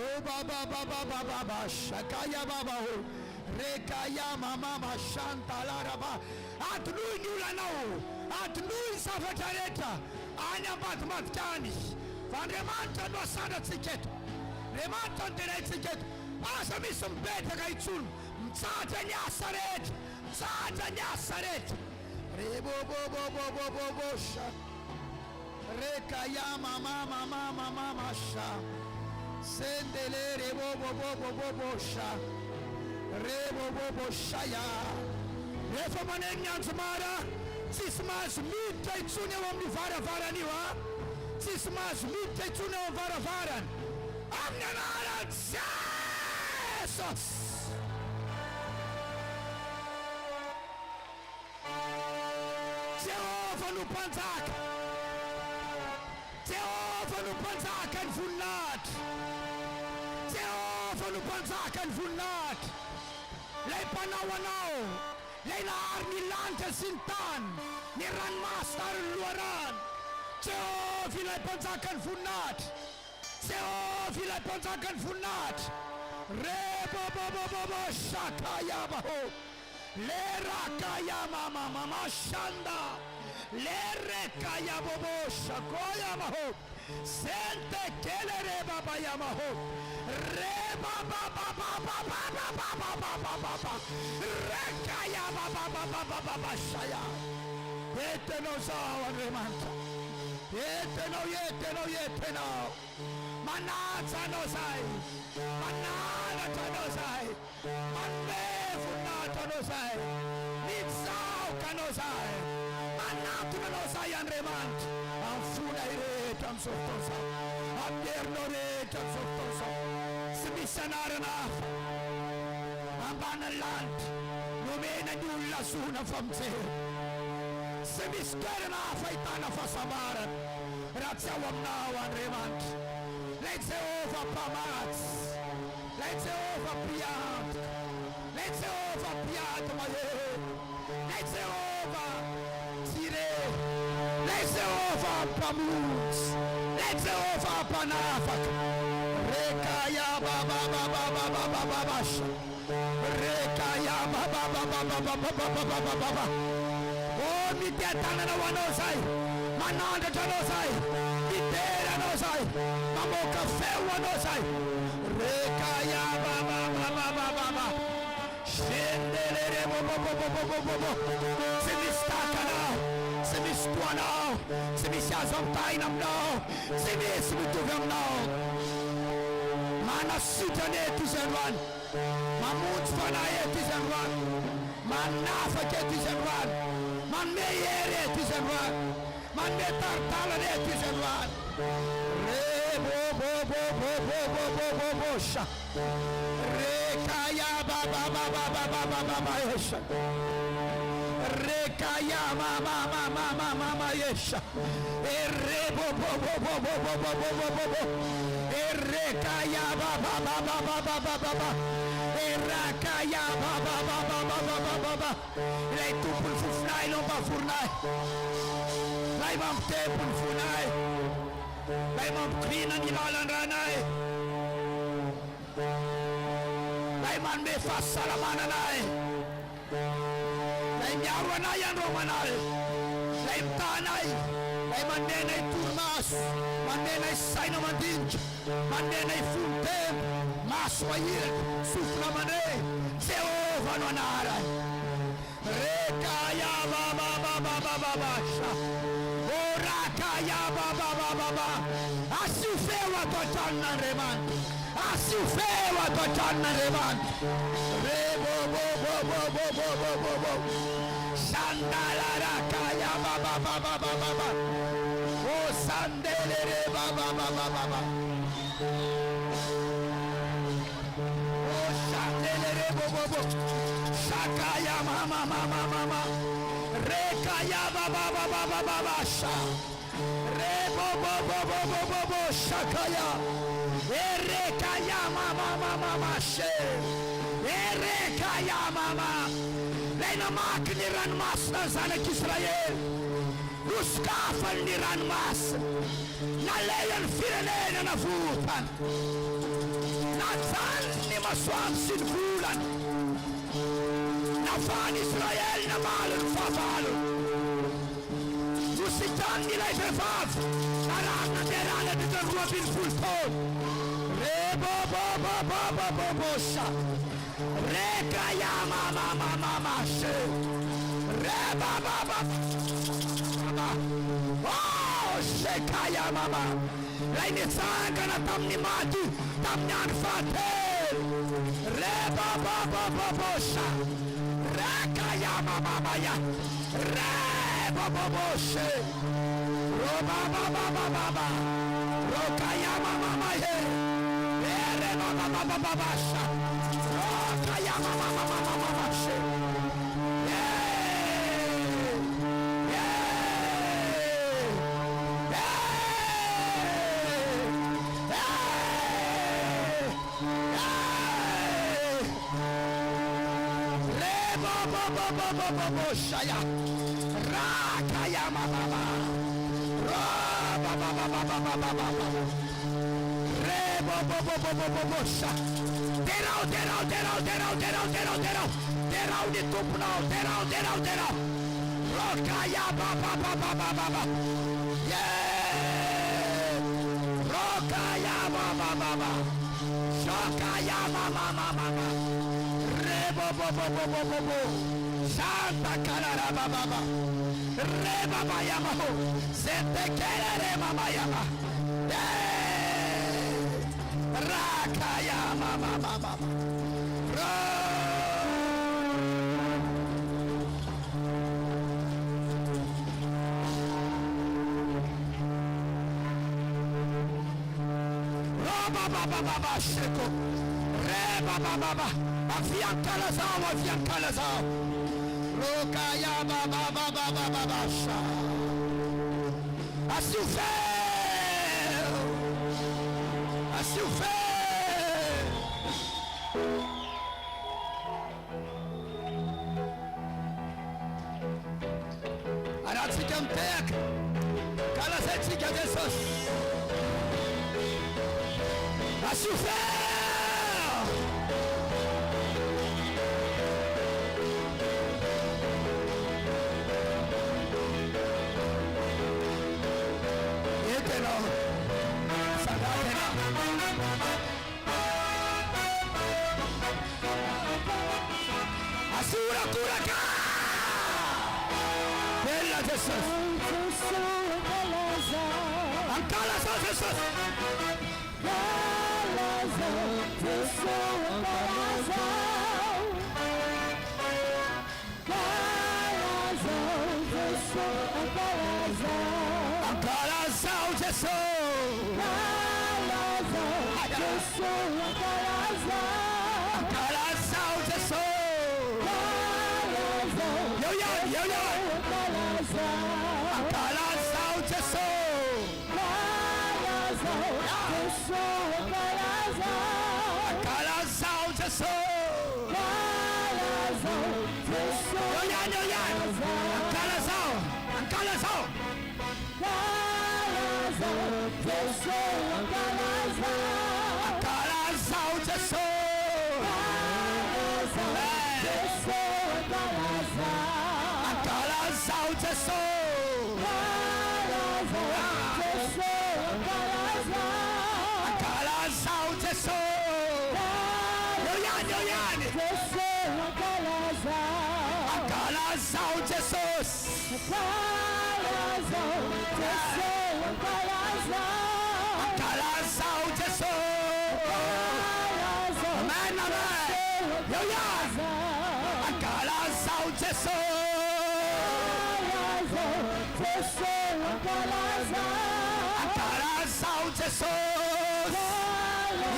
Oh baba baba baba baba shakaya baba ho rekaya mama mashanta laraba atlu nyula nao atlu safatareta anya batmat kani vandemanta no sada ticket remanta dere ticket asa misum beta kaitsul mtsata nyasaret rebo bo bo bo bo bo bo sha rekaya mama mama mama masha sendele rebo bo bo bo bo bo sha rebo bo bo shaya refa manenyanzmara sismas mitte tsune wam vara vara niwa sismas mitte tsune wam vara vara amnara Jesus Jehovah nu pantak Jehovah nu pantak en funat Jehovah nu pantak en funat lei panawanao lei la arni lante sintan ni ran master luaran Jehovah lei pantak en funat Jehovah lei pantak en funat re bo bo bo bo bo shakaya baho le rakaya mama mama shanda le rekaya bobo shakoya maho sente kelere baba yamaho re baba baba baba baba baba baba rekaya baba baba baba shaya eteno sawa remanta eteno manata no sai manata no sai manme funata no sai nitsao kanosai manatu no sai andremant amfuna iret am sottosa aderno ret am sottosa smissanarna ambanland numena dulla suna famse semiskerna faitana fasamara razia wamnao andremant let's over pamats let's over piant let's over piant maye let's over tire let's over pamuts let's over panafak rekaya baba baba baba baba bash rekaya baba baba baba baba baba oh mitetana na wanosai mananda tanosai mitera nosai mamoka fewa nosai rekaya baba baba baba shendelere bo bo bo bo bo bo semistaka semistuana semisiazomtainam no semismutugam no mana sutane tizenwan mamut fanaye tizenwan manafa tizenwan man meyere tizenwan man metartalane tizenwan re bo bo bo bo bo bo bo bo bo sha rekaya baba baba baba baba yesha rekaya mama mama mama mama yesha re bo bo bo bo bo bo bo bo bo bo rekaya baba baba baba baba rekaya baba baba baba baba lei tu pul fufnai non ba furnai lei vam te pul furnai lei mam klina ni lalan ranai lei man me fassala mananai lei nyawana yan romanal lei tanai lei man me nei turmas man me nei saino mandinch man me nei funtem maswayir sufna mane Jehovah no nara rekaya baba baba baba basha orakaya baba baba baba asufewa totanna reman asufewa totanna reman rebo bo bo bo bo bo bo bo bo sandala rakaya baba baba baba o sandele baba baba baba o sandele bo bo bo shakaya mama mama mama rekaya baba baba baba sha rebo bo bo bo bo bo bo shakaya rekaya mama mama mama she rekaya mama lena makni ran master zanek Israel Uskafan ni ranmas. Nalayan firene na navutan. Natsan ni maswang sinbulan. Nafan Israel na malun fabalun. Usitan nila'y befav. Narang na derana dito Robin Fulton. Rebo-bo-bo-bo-bo-bo-bo-sha. Reka-ya-ma-ma-ma-ma-ma-she. Reba-ba-ba. Oh, Sheka-ya-ma-ma. Lainisaga na tam ni Matu. Tam niyan fatel. Reba-ba-ba-ba-bo-sha. Reka-ya-ma-ma-ma-ya. Reba-ba-bo-she. Roba-ba-ba-ba-ba-ba. Roka-ya-ma-ma-ma-ye. Reba-ba-ba-ba-ba-sha. Roka-ya-ma-ma-ma-ma-ma-she. Shaya Rakaya Mama Rebo Sha. Get out the top now. Get out. Rakaya Baba. Yeah. Rakaya Baba. Shakaya Mama. Rebo Santa Karara Baba. Reba Bayama. Sente Kerere Mama Yama. Rakaya Mama. Baba Sheko. Reba Baba. Afian Kalazao. Rokaya Baba Sha. As you fail. Anatsikan tek. Kalasetsikan Jesus. As you fail. Asura Kuraka! Bella Jesus! Ancala Jesus!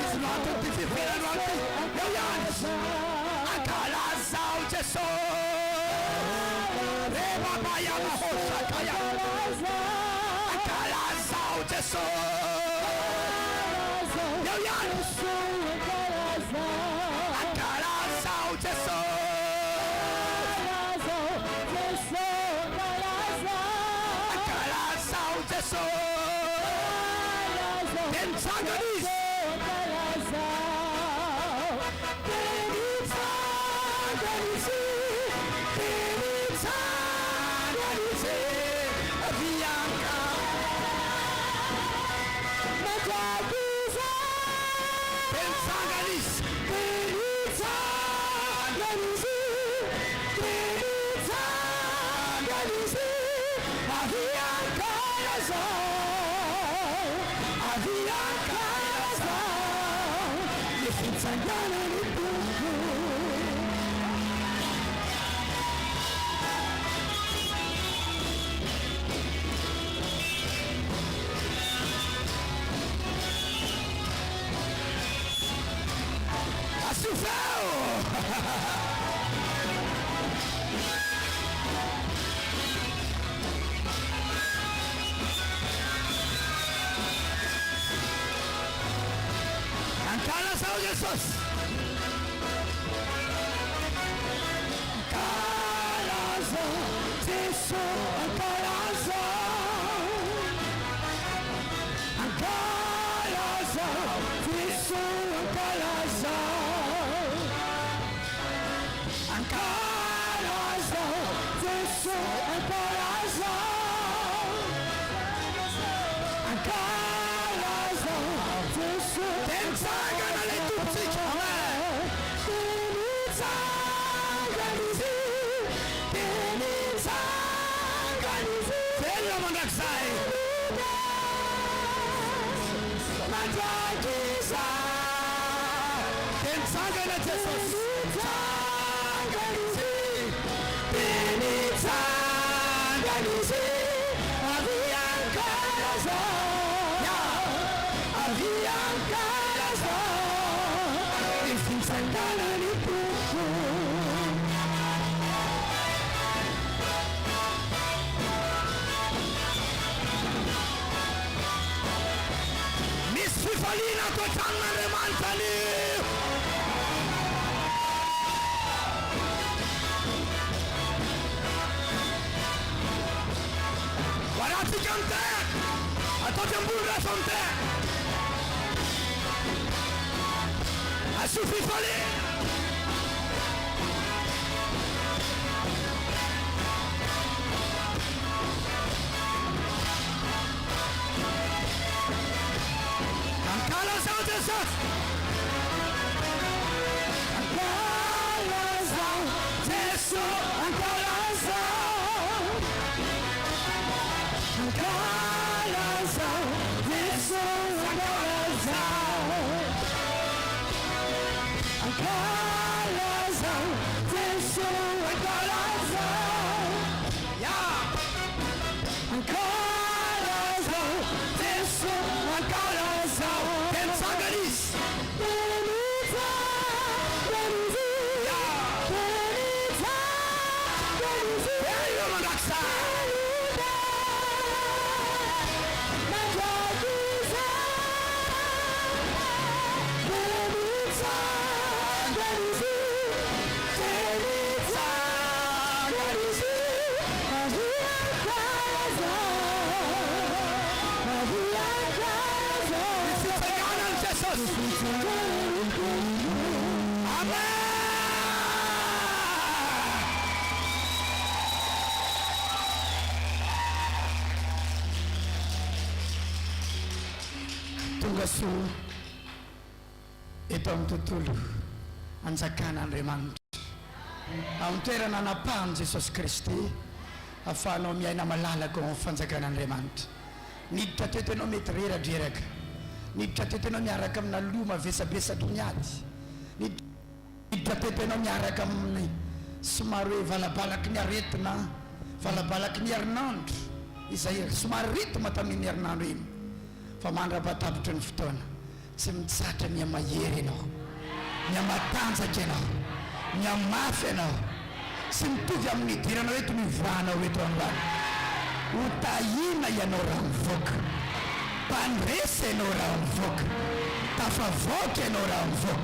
He's not a difficult one. Akala Sao Jeso. Reba Bayama Hosakaya. Akala Sao Jeso. Akala Sao Jeso. Tensanganisy. Angkalasaw Jesus. Angkalasaw Jesus. Angkalasaw. Angkalasaw Jesus. Angkalasaw. Angkalasaw Jesus. Angkalasaw. Tensangan oleh Tutsi Tensangan mendaksai Tensangan Jesus Falina to tangan remantali. Warati kante atau jembul rasonte. Asufi fali. Angkalasaw Jesus. Angkalasaw Jesus. Angkalasaw. Angkalasaw Jesus. Angkalasaw. Angkalasaw Jesus. Angkalasaw. Yeah. Angkalasaw Jesus. Angkalasaw. Tensanganis. Tunggasu ito ang tutulog ang sakana ng remand. Ang tera na napaan Jesus Kristi afano miyay na malalago ang fansakana ng remand. Nidta titino mitrira direk. Nidta titino miyarakam na luma visa-visa dunyati. Nidta titino miyarakam ni sumarwe valabalak niya ritna valabalak niya Hernand. Isayir sumarit matamin niya Hernand. Famandra bataptun futon simtsata nya mayeri no nya matanza jeno nya mafeno simtuja mnitira no wetu mivana wetu anwan utayina ya noram vok panrese noram vok tafavoke noram vok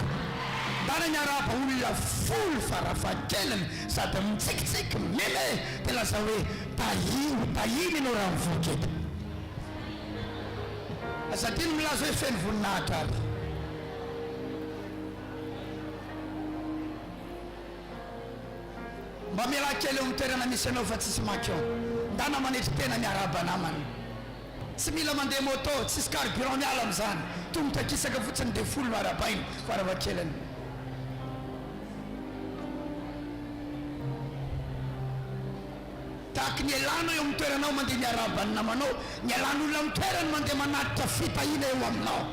dana nya rapa ulla full farafakelen sata mtsik mele tela sawe tayi noram voket Asatini milazo efeni voninahitra ary. Mba miala kely eo toerana misy anao fa tsisy makiao. Ndana manetry tena miaraba namany. Tsy mila mandeha moto, tsisy carburant miala amin'izany. Tongotra kisaka fotsiny dia folo no arabainy farafahakelany. Tahaka ny alana eo amin'ny toeranao mandeha miaraba ny namanao, ny alan'olona amin'ny toerany mandeha manatitra fitahina eo aminao.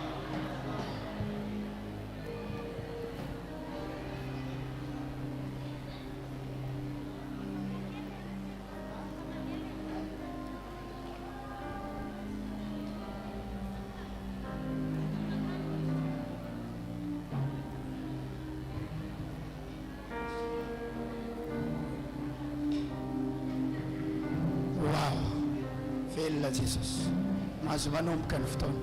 Velona Jesus, mahazo manomboka ny fotoana.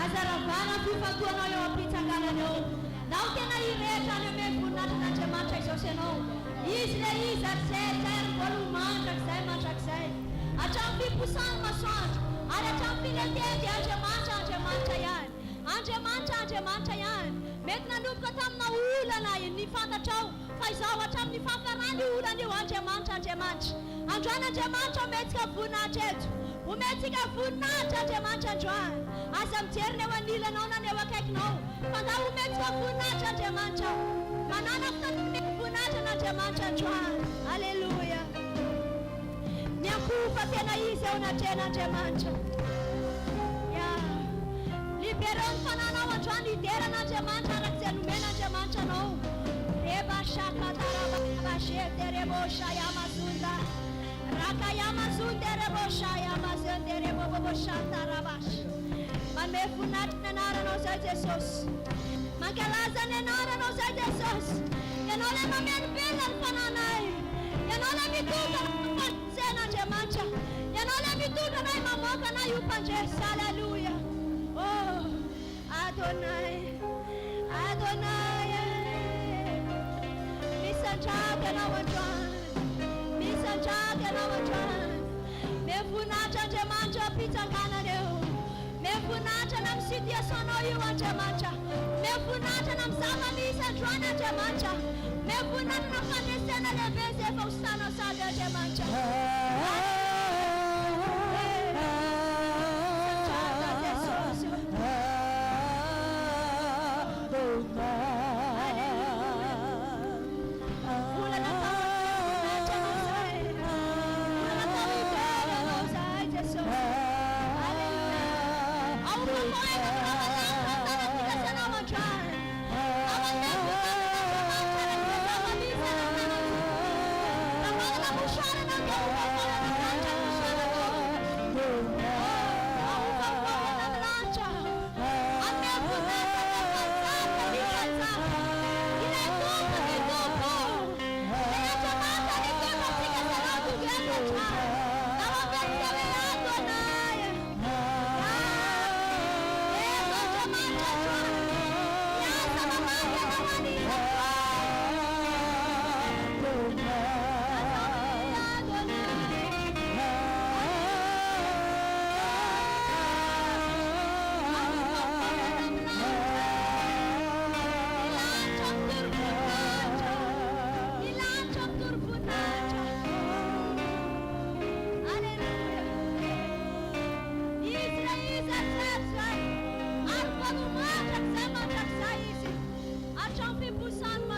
Azaravana fifatoanao eo am-pitsanganana eo. Nao tena irehetra any ame voninahitra n'Andriamanitra izao ianao. Izy le izy atsaiky mbola mandrakizay mandrakizay. Hatramin'ny fiposany masoandro, ary hatramin'ny filetedy Andriamanitra ihany. Andriamanitra ihany. Mety nanomboka tamina olana ny fantatrao. Fa izao hatramin'ny fahafarany olana eo Andriamanitra. Androany Andriamanitra ometsika voninahitra eto. Ometsika voninahitra Andriamanitra androany. Aza mijery eo anilanao na eo akaikinao. Fa ndao ometsika voninahitra Andriamanitra. Manana fitaovana voninahitra n'Andriamanitra androany. Alleluia. Ny akofa tena izy eo natren'Andriamanitra. Liberao ny fananao androany lideran'Andriamanitra arak'izay nomen'Andriamanitra anao. Reba shakataraba shete rebo shayamazunda. Raka yamazunde rebo shayamazunde rebo bobo shatarabash. Manome voninahitra ny anaranao zay Jesosy. Mankalaza ny anaranao zay Jesosy. Ianao le mameno belona ny fananay. Ianao le mitondra ny fananten'Andriamanitra. Ianao le mitondra anay mamoaka anay io mpandresy. Alleluia. Oh, Adonai, Adonai, misandraka ianao androany, misandraka ianao androany. Mivoninahitra Andriamanitra am-pitsanganana eo. Mivoninahitra na amin'ny situationao io Andriamanitra. Mivoninahitra na amin'ny zava-misy androany Andriamanitra. Mivoninahitra na amin'ny fandresena lehibe izay efa hosinanao sady Andriamanitra. Son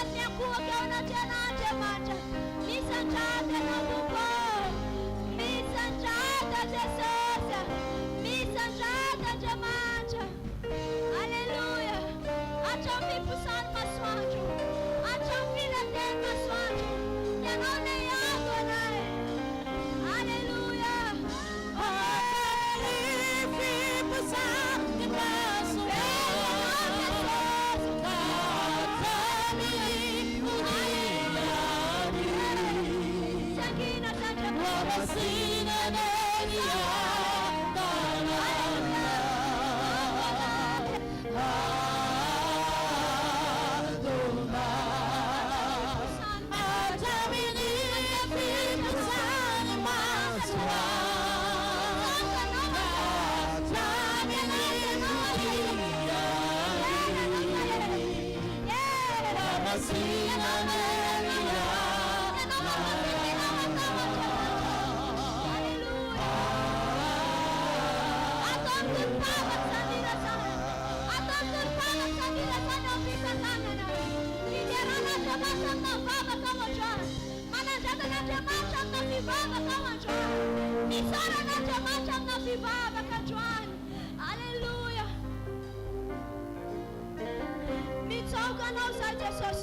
fiankuwa kauna tena jemacha. Misanjata na buko. Misanjata jesosa. Misanjata jemacha. Aleluia. Acha mbipu sana maswanju. Acha mbile ten maswanju. Yanone yako nae. Aleluia. Mbipu sana maswanju. Hallelujah. Mitsoka na usai Jesus.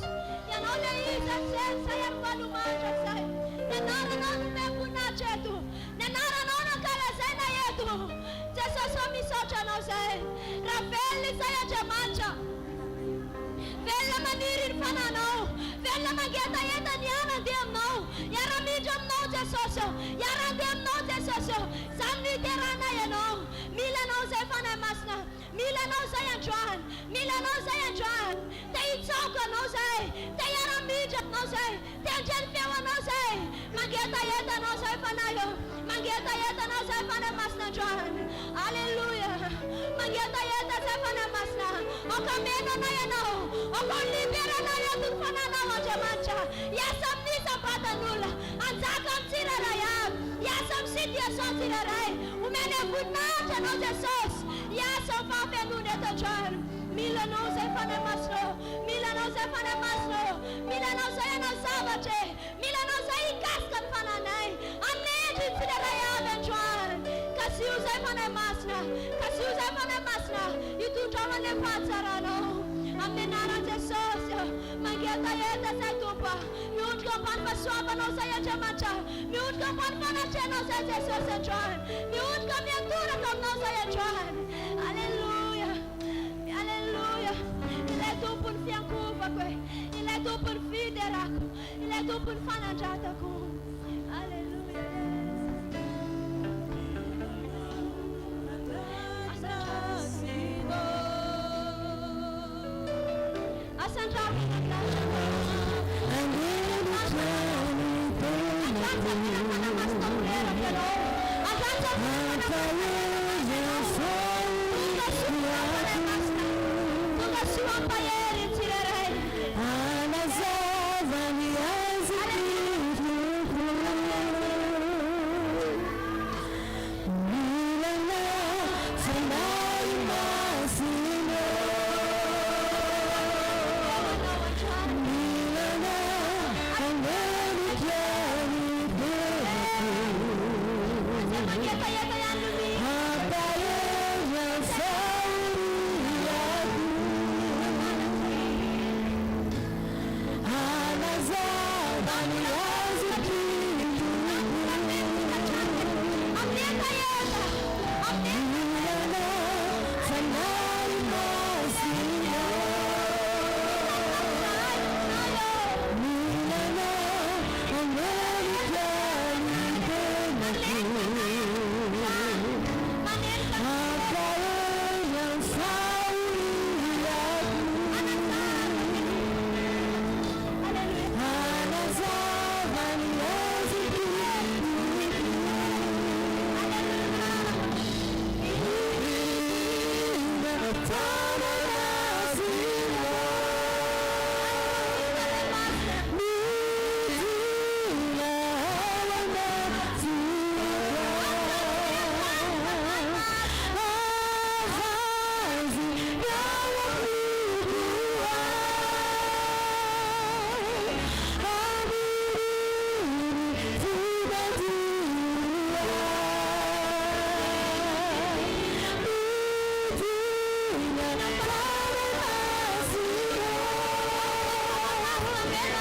Yanole isa sensa ya mbalumanja sai. Nenara na numekuna chetu. Nenara na unakala sena yetu. Jesus wa misocha na usai. Rafeli saya jamacha. Vella maniri fana no. Vella mageta yeta niana dem no. Yara mijam no Jesus. Yara dem no Jesus. Samni terana ya no. Mila no se fana masna. Mila no se ya Joan. Mila no se ya Joan. Te itsoka no se. Te yara mijam no se. Te jelfewa no se. Mageta yeta no se fana yo. Mageta yeta no se fana masna Joan. Hallelujah. Mageta yeta se fana masna. Oka meno na ya no. Oka libera na ya tu fana na wajamacha. Yasam ni sapata nula. Anzaka mtira rayam. Yasam siti asotira ray. Umene kunata no Jesus. Yasam fafe nune to John. Mila no se fana masno. Mila no se fana masno. Mila no se na sabache. Mila no se ikaskan fana nai. Ameji tira rayam en John. Kasi uze fana masna. Kasi uze fana masna. Itu jama ne patsarano. Amenara Jesus. Mageta yeta se tupa. Miut kapan paswapa no se ya jamacha. Miut kapan fana cheno se Jesus en John. Miut kam yantura kam no se ya John. Hallelujah. Hallelujah. Il est tout pour faire couvre. Il est tout pour fidérac. Il est tout pour fanajata. Hallelujah. Anazar Another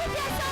Sans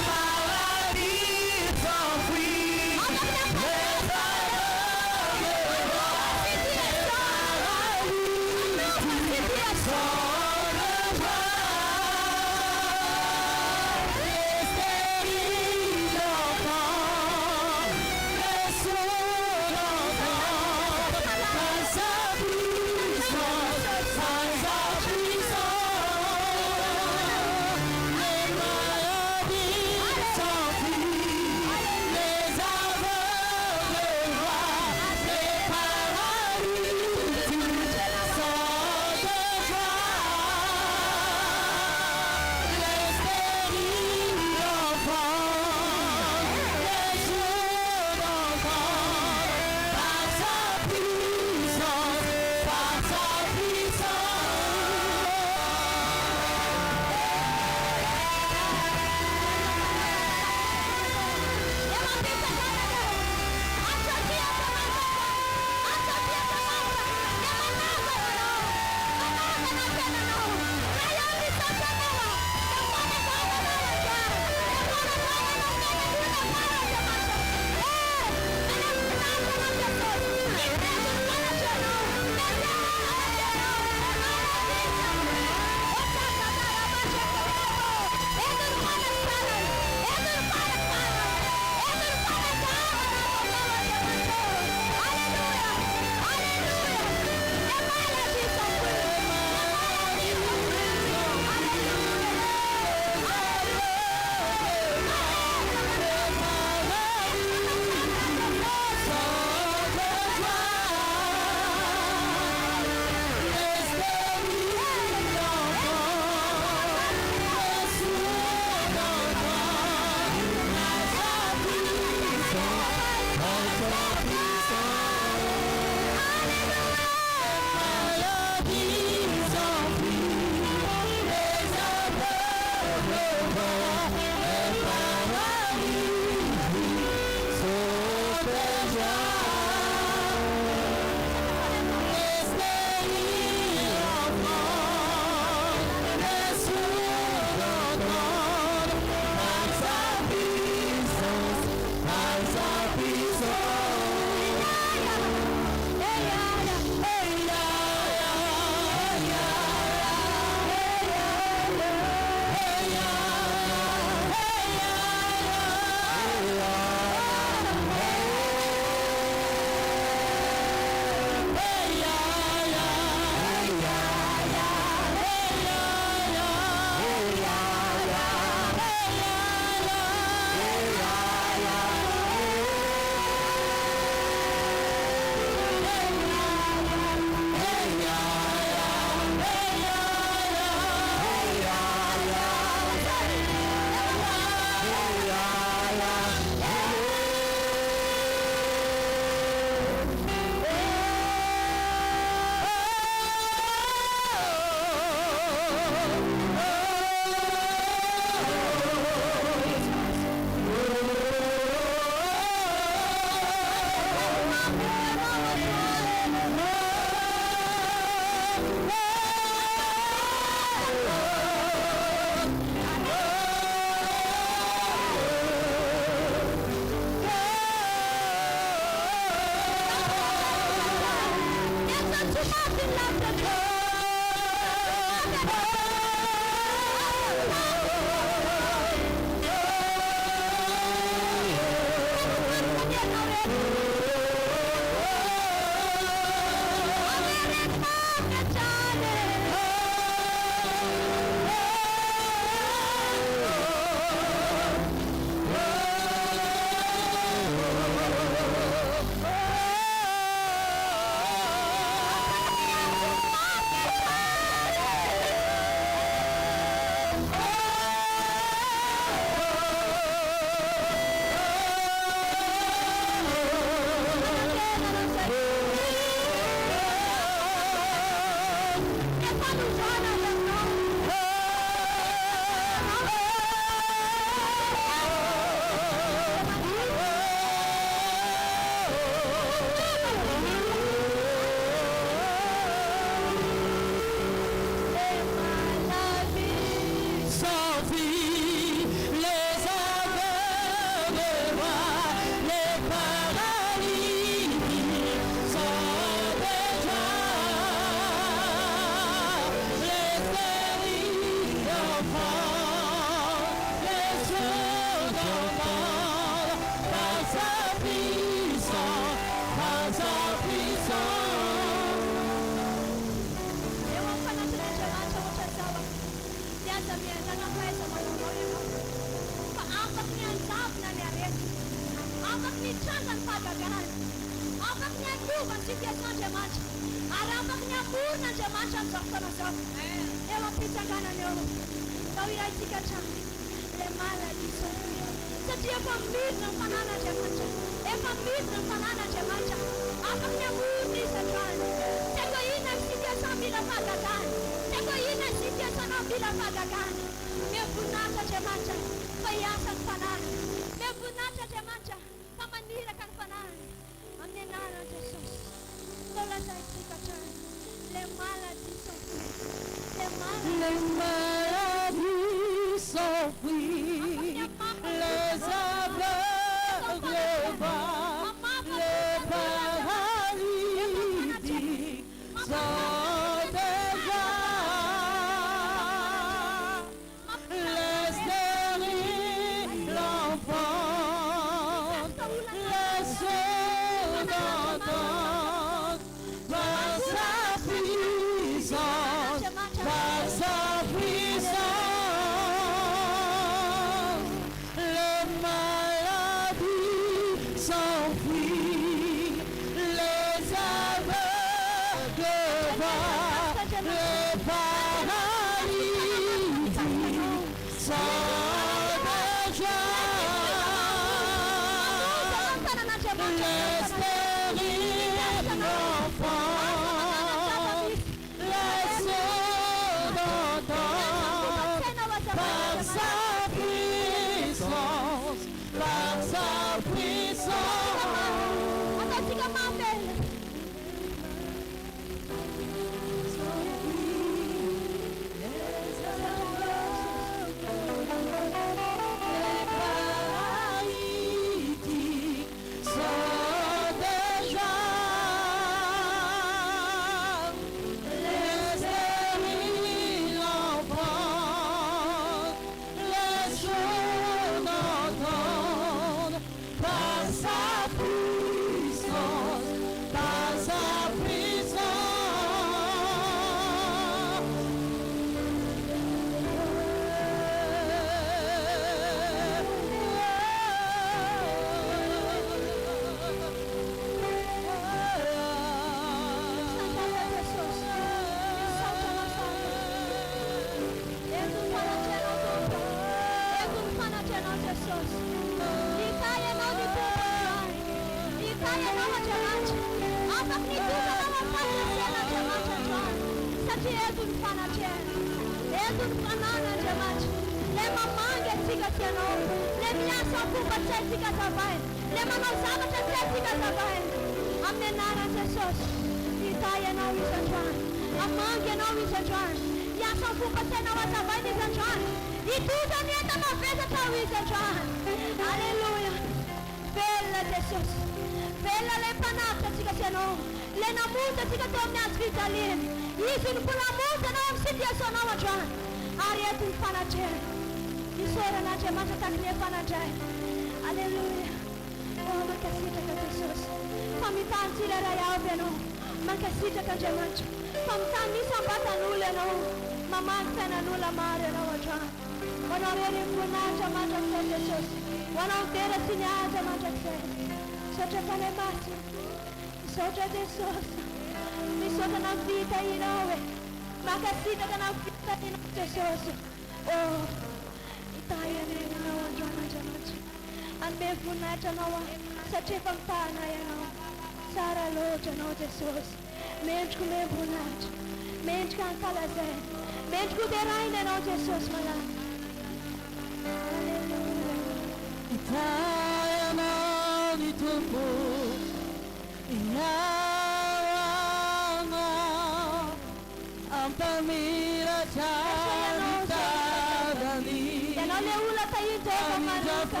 Ianao le olona tahitako manoka.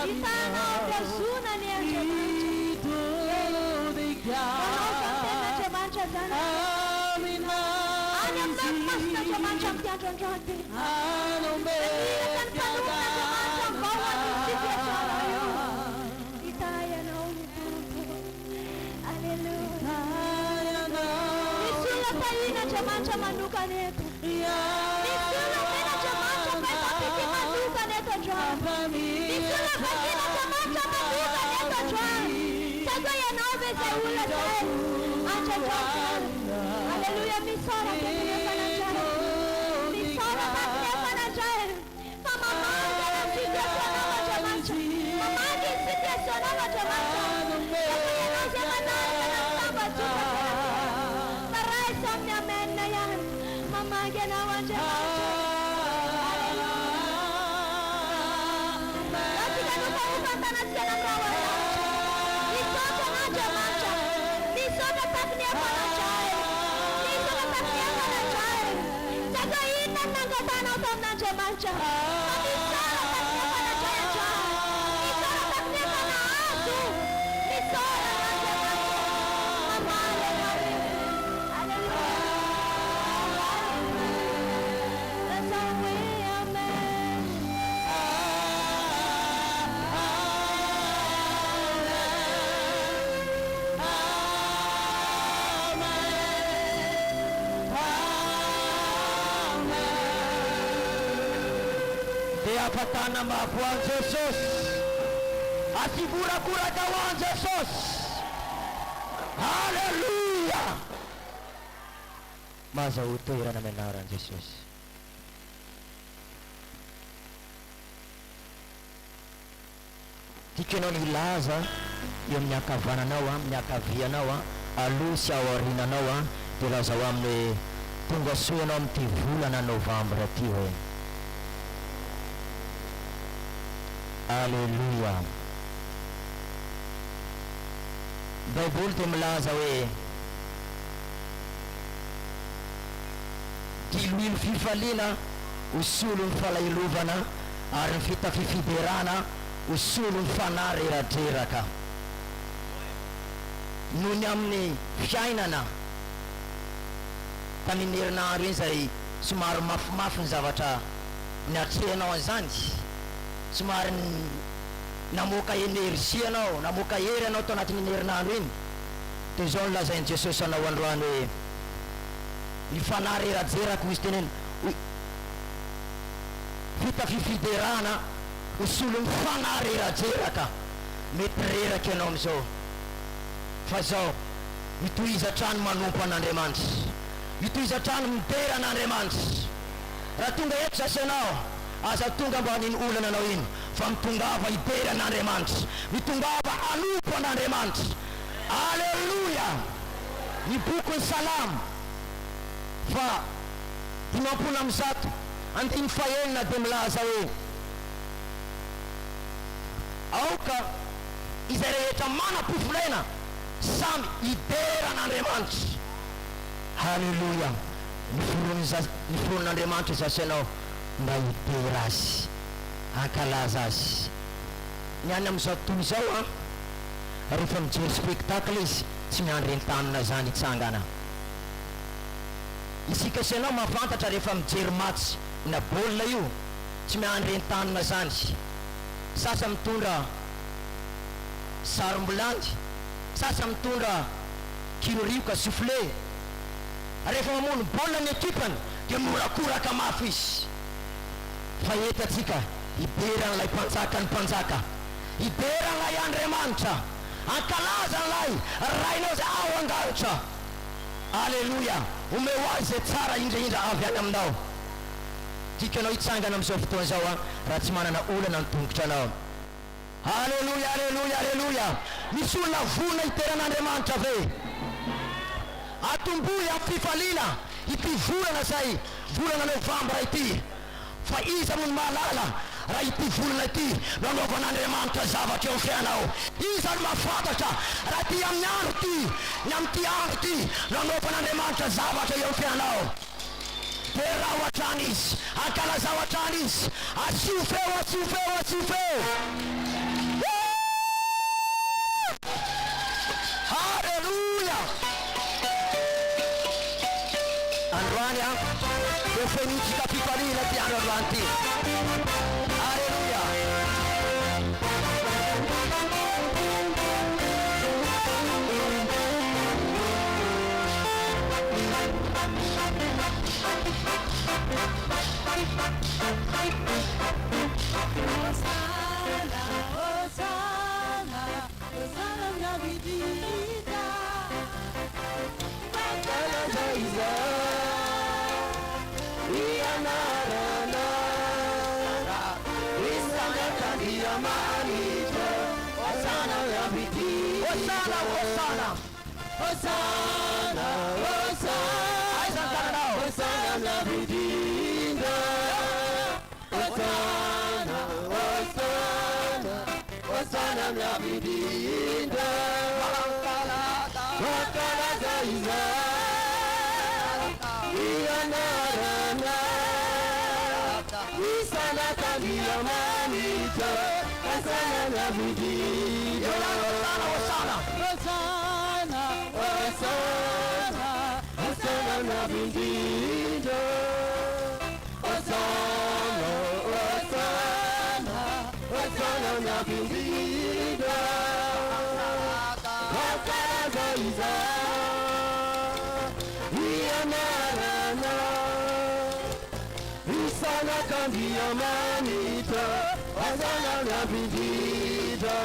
Hitanao biazona ny Andriamanitra. Anao zany ten'Andriamanitra zany. Any amin'ny mason'Andriamanitra amin'ny androandroany tena. Mihiraka ny mpanompon'Andriamanitra mba ho an'ny situation io. Hita ianao ny Tompo. Alleluia. Misy olona tahina Andriamanitra manokana eto. Misy olona tena Andriamanitra faitapity manokana eto androany. Misy olona vakiana Andriamanitra manokana eto androany. Satria ianao ve izay olona zay androandroany. Alleluia. Misoraka rehefa nandrary. Misoraka rehefa nandrary. Fa mamagy ny situationao Andriamanitra. Mamagy ny situationao Andriamanitra. Satria ianao zay manaraka na mitambazotra. Taray samy amen na yan. Mamagy anao Andriamanitra. Latika no mahofantana sila ng rawala. Misoka ng Andriamanitra. Misoka taknefa ng Diyay. Misoka taknefa ng Diyay. Saka inan ng katanaw sa ng Andriamanitra. Misoka taknefa ng Diyay ang Diyay. Misoka taknefa ng aso. Misoka ng Andriamanitra. Mamaya na rin. Alleluia. That's our way, amen. Diapatana mafuan Jesus. Asigura-gura kawan Jesus. Haleluya. Maza utoy na menaran Jesus. Tikenao nilaza yung miakavananao, miakavianao, alusy aorinanao, dia lazao amin'ny tonga soanao amin'ity volana Novambra ity hoe. Alleluia. Baiboly dia milaza hoe diloilo fifaliana osolo ny falailovana ary ny fitafifiderana osolo ny fanahy reratreraka noho ny amin'ny fiainana tamin'ny herinandro iny zay somary mafimafy ny zavatra niatrehanao an'izany, somary namoaka energie anao, namoaka hery anao tao anatin'ny herinandro iny. Dia zao nolazain'i Jesosy anao androany hoe ny fanahy rerajeraka izy teneny fitafifiderana osolo ny fanahy rerajeraka. Mety reraka ianao am'izao, fa zao mitohiza-trano manompo an'Andriamanitra, mitohiza-trano midera an'Andriamanitra. Raha tonga eto zasy ianao, aza tonga mba niny olana anao iny, fa mitongava idera an'Andriamanitra, mitongava anompo an'Andriamanitra. Alleluia. Ny boky ny Salamo fa 57 andiny fahenina dia milaza hoe aoka izay rehetra manam-pifolaina samy idera an'Andriamanitra. Halleluia. Ny foron'Andriamanitra zasy ianao mba idera azy, ankalaza azy. Ny any amin'izao tontolo izao rehefa mijery spectacle izy tsy miandren-tanina zany itsangana. Isika sy ianao mahafantatra rehefa mijery match na baolina io tsy miandren-tanina zany. Sasa mitondra sarom-bolandy, sasa mitondra kirorioka soufflé. Rehefa mamono baolina ny ekipany dia morakoraka mafy izy. Fa eto atsika idera n'ilay mpanjaka ny mpanjaka, idera n'ilay Andriamanitra, ankalaza n'ilay rainao zay ao angalatra. Alleluia. Omeo azy zay tsara indrindra avy any aminao. Tikanao hitsangana amin'izao fotoana izao raha tsy manana olana ny tongotra anao. Alleluia, alleluia, alleluia. Misy olona vonona iteran'Andriamanitra ve? Atombohy amin'ny fifaliana ity volana zay, volana Novambra ity. Fa iza moa ny mahalala raha ity volona ity nanaovan'Andriamanitra zavatra eo fianao. Izany mahafantatra raha ty amin'ny andro ty, ny amin'ity andro ty nanaovan'Andriamanitra zavatra eo fianao. Dia raha ohatrany izy, ankalaza ohatrany izy, asio feo, asio feo, asio feo. Halleluja! Androany dia Fenitsy kapitolo 1 ty andro androany ty. Halleluja! Hosanna, Hosanna, Hosanna vidinda. Hosanna, Hosanna, Hosanna vidinda. Makala zaiza, ianarana, isana tabia manita. Hosanna vidinda. Hosanna, Hosanna, Hosanna, Hosanna vidinda. Hosanna, Hosanna, Hosanna vidinda. Makala zaiza, ianarana, isana tabia manita. Hosanna vidinda.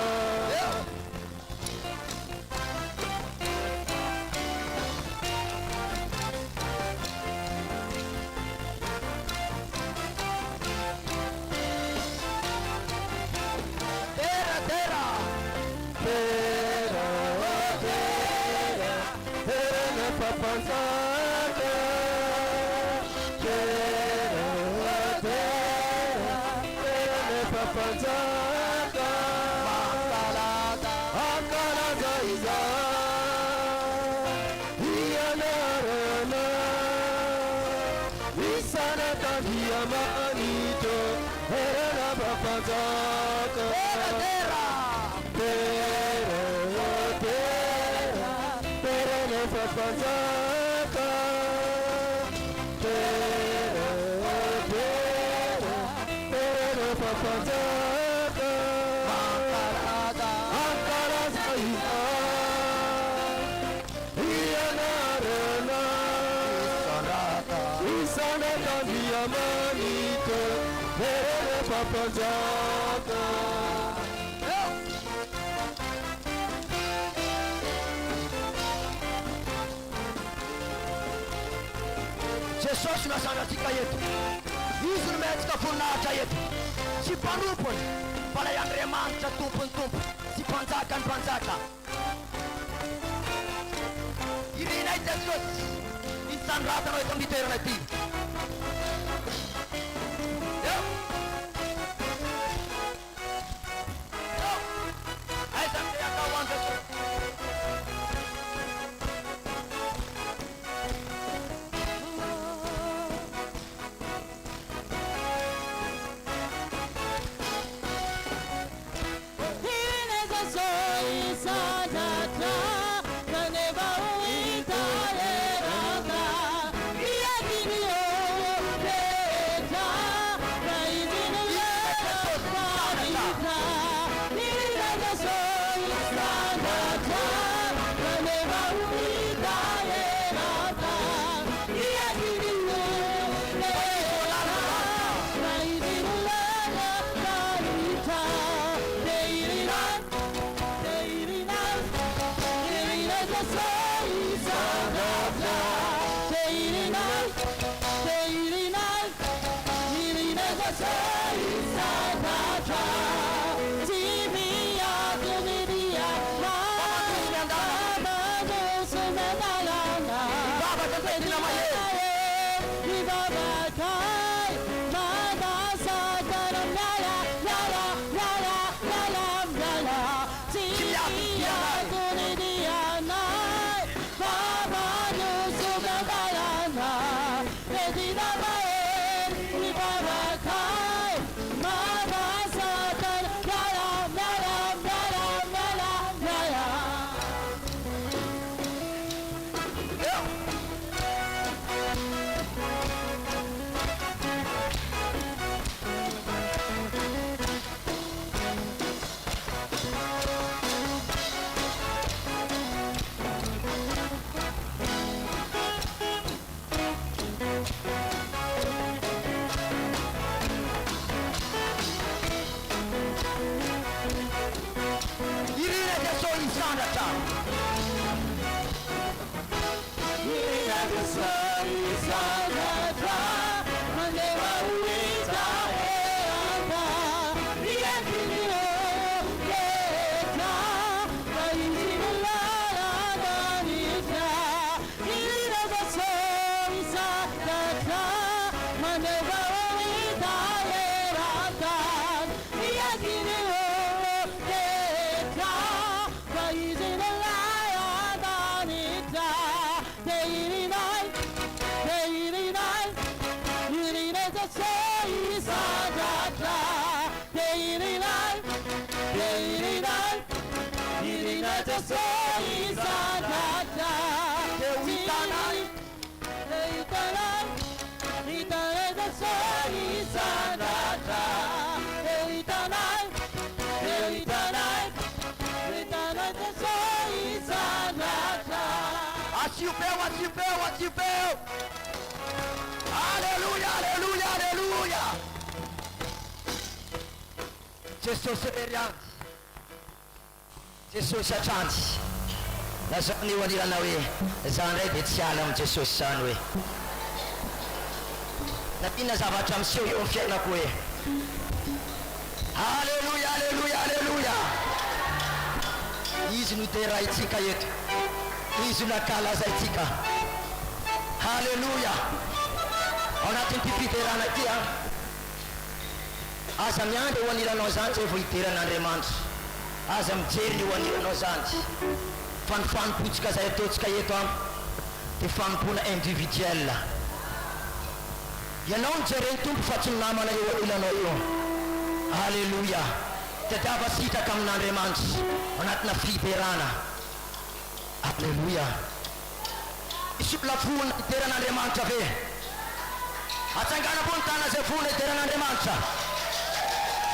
Jesosy nasandratsika eto, izy no metsika voninahitra eto, tsy mpanompony fa lay Andriamanitra tompony tompo, tsy mpanjaka ny mpanjaka. Irinay Jesosy, itsandratanao eto amin'ny toerana ity. Aiza miteyaka ho anjaka. What you feel? Hallelujah, hallelujah, hallelujah. Jesus Serian. Jesus Chance. That's only one you know. Zanre Bitshalam Jesus Sanwe. Napina Zavacham show you of Yenakwe. Hallelujah, hallelujah, hallelujah. He's Nutera Itika yet. He's Nakala Zaitika. Hallelujah. On a tipitera na kia. Asam yande wanira no zante voitera na remans. Asam jeri wanira no zante. Fan puchka za etotska yetom. Te fan puna individuel. Ya non jeri tum fatin nama na yo ila no yo. Hallelujah. Te dava sita kam na remans. Onat na friterana. Hallelujah. Isip la fun tera na remancha ve. Atangana puntana se fun tera na remancha.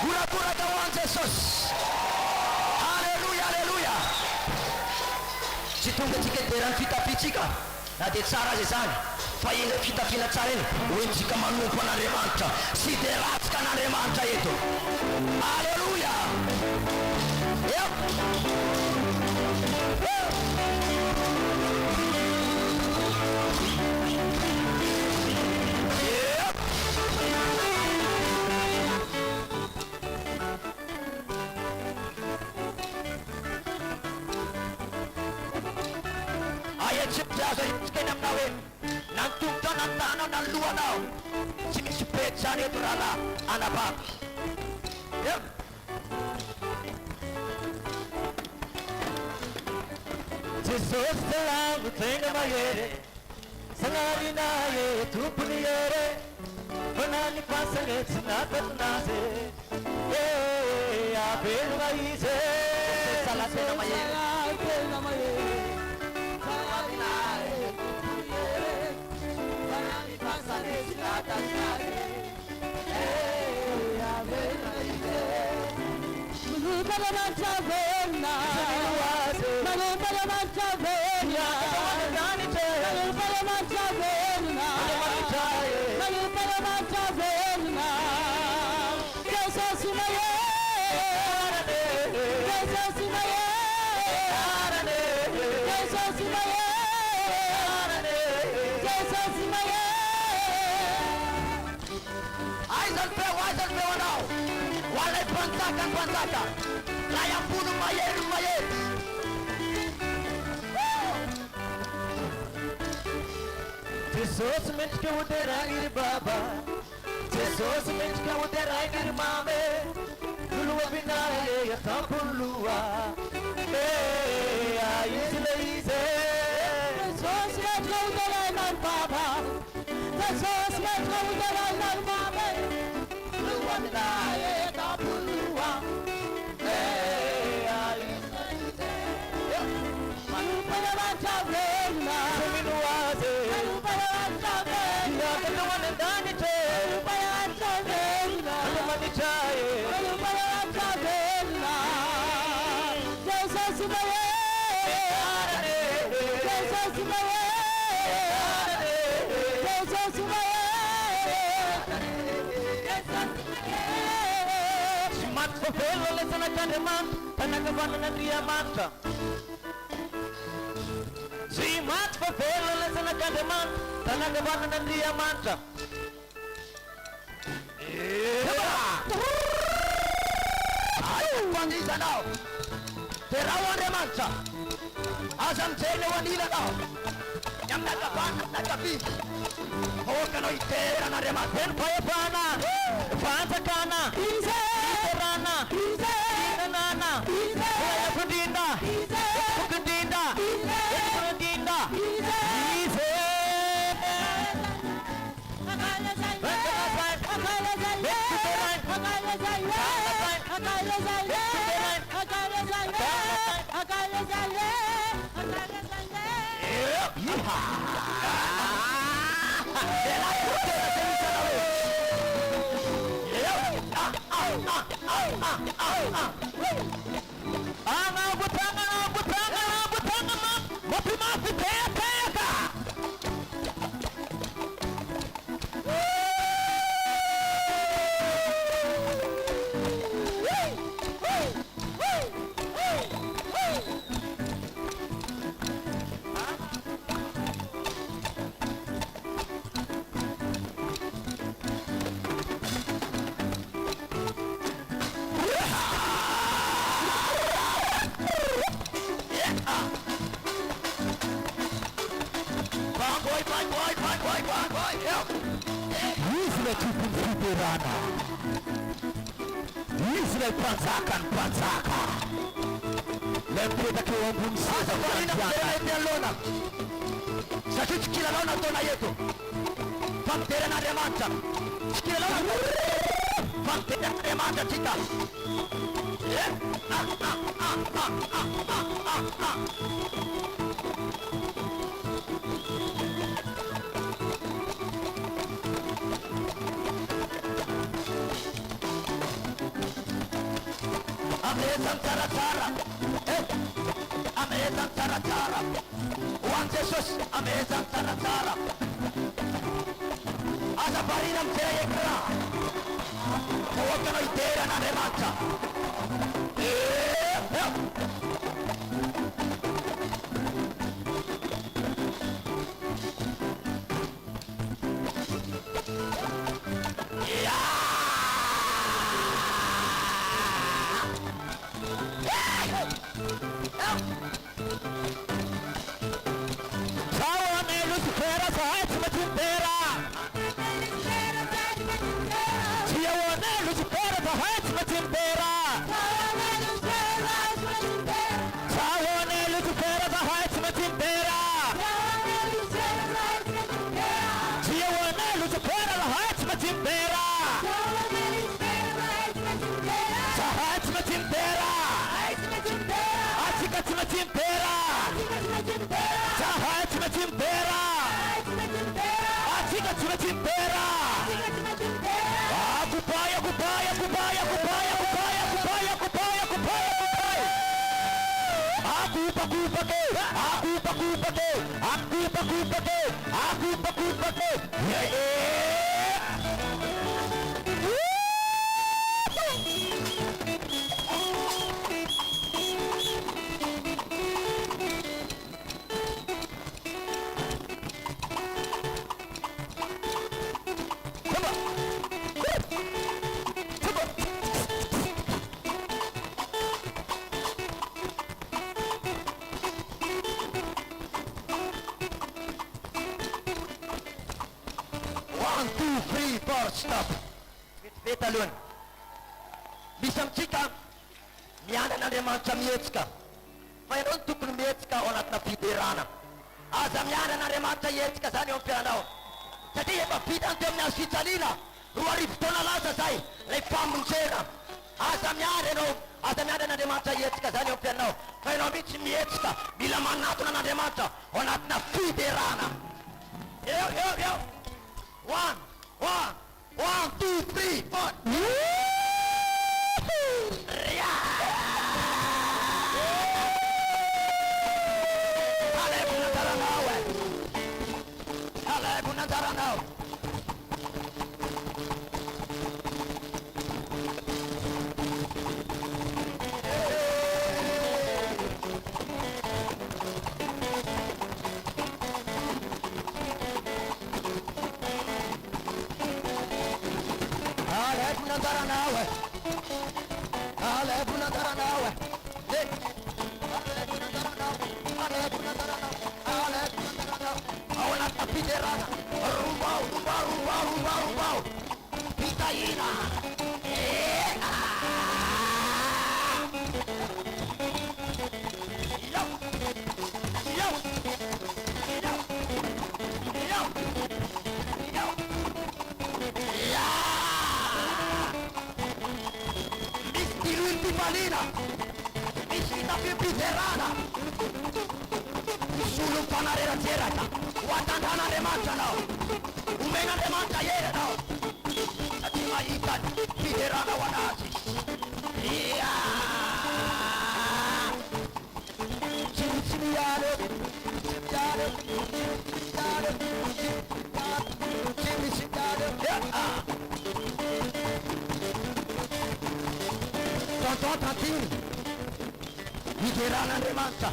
Pura da wan Jesus. Hallelujah, hallelujah. Situnga tike tera fita pichika. Na de tsara zezani. Faina fita fina tsaren. Wenjika manu kwa na remancha. Si deratska na remancha yetu. Hallelujah. Yep. Jesus telah tenga mayere, sangari naye tupuni yere, benani pasane sinakat nase, abel maise, salah tenga mayere, sangari naye tupuni yere, benani pasane sinakat nase, abel maise. Mulukala machavena, mulukala machavena, mulukala machavena, mulukala machavena. Jesus imaye, Jesus imaye, Jesus imaye, Jesus imaye. Aizan pe now. Wale pantaka. Laya punu maye. Jesus meant to go there, I Baba. Jesus meant to go there, I Mame. Luabina, Tampulua. Hey, I is lazy. Jesus meant to go there, I Baba. Jesus meant to go there, I Mame. Stop. Vetalun. Bisang chika, miyana na naman sa Mietska. Mayroon tukul Mietska onat na pidirana. Asa miyana na naman sa Mietska sa niyong pianaw. Jadi mapidang tem na si Salina. Roarivo taona lasa zay lay famonjena. Aza miady n'Andriamanitra hetsika zany eo amin'ny fiainanao. Fa ianao mihitsy mihetsika mila manatona n'Andriamanitra ao anatina fiderana. Eo. 1, 2, 3, 4. Taranau. Rumbau. Pitaina. Palina, Miskita Piterana, Sulun Panarera Terata, Watandana de Mancha now, Umena de Mancha Yera now, Atima Itan, Piterana Wanasi, Chimichiano, Tantini, Piterana de Mancha.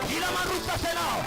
Ila Marusa Senao.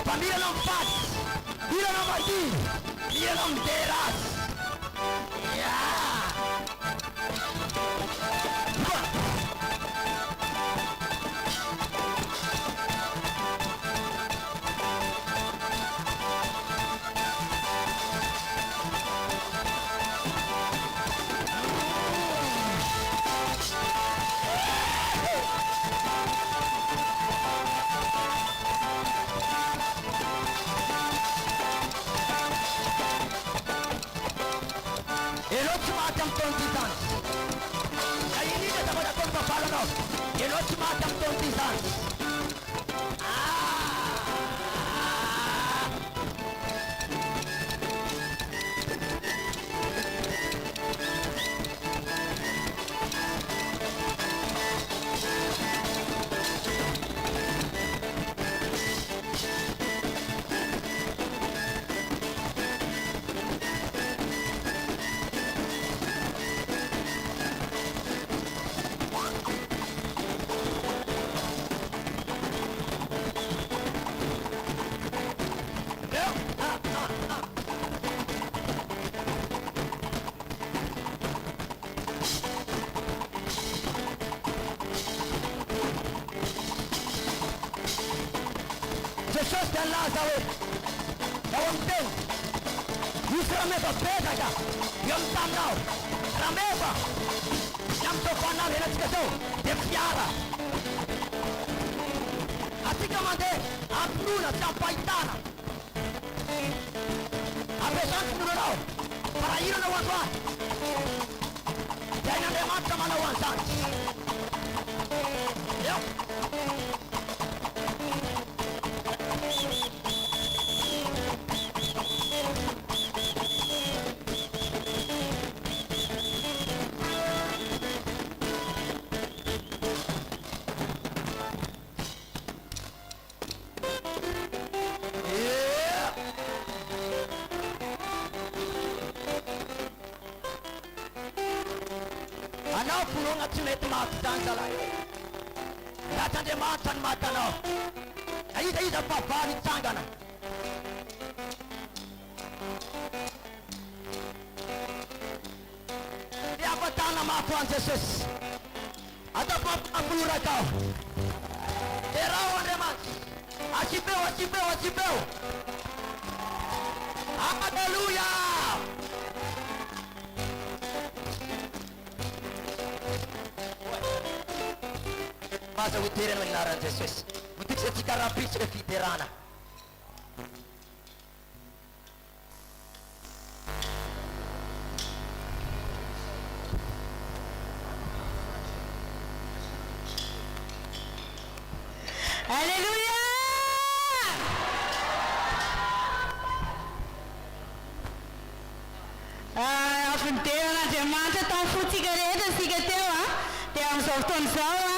Pamilya ng Pats, Bila ng Martin, Bila ng Deras. Yeah! Macam tontisan. Kali ini dia tak dapat papalan tau. Elok macam tontisan. Jesus dan Lazarus. Dalam ting. Yusra me bapeda ka. Yom tamnao. Rameba. Yam to panal hena tikaso. Dempiara. Atika mande apruna sampaitana. Apesan nurao. Para iro na wanwa. Dai na mata mana wansan. Yo. Ano pulong at sulit makitan sa layo. Datan de matan matano. Ay sa papalit sangana. Di apa tana mapuan Jesus. Ada pangpura kau. Terawan remas. Asipeu. Haleluya. Masa utirin mengaran Jesus. Butik setika rapi sudah fiterana. Haleluya. Aku dia nak jemaat tahu futi kerja siapa? Dia orang softun sawa.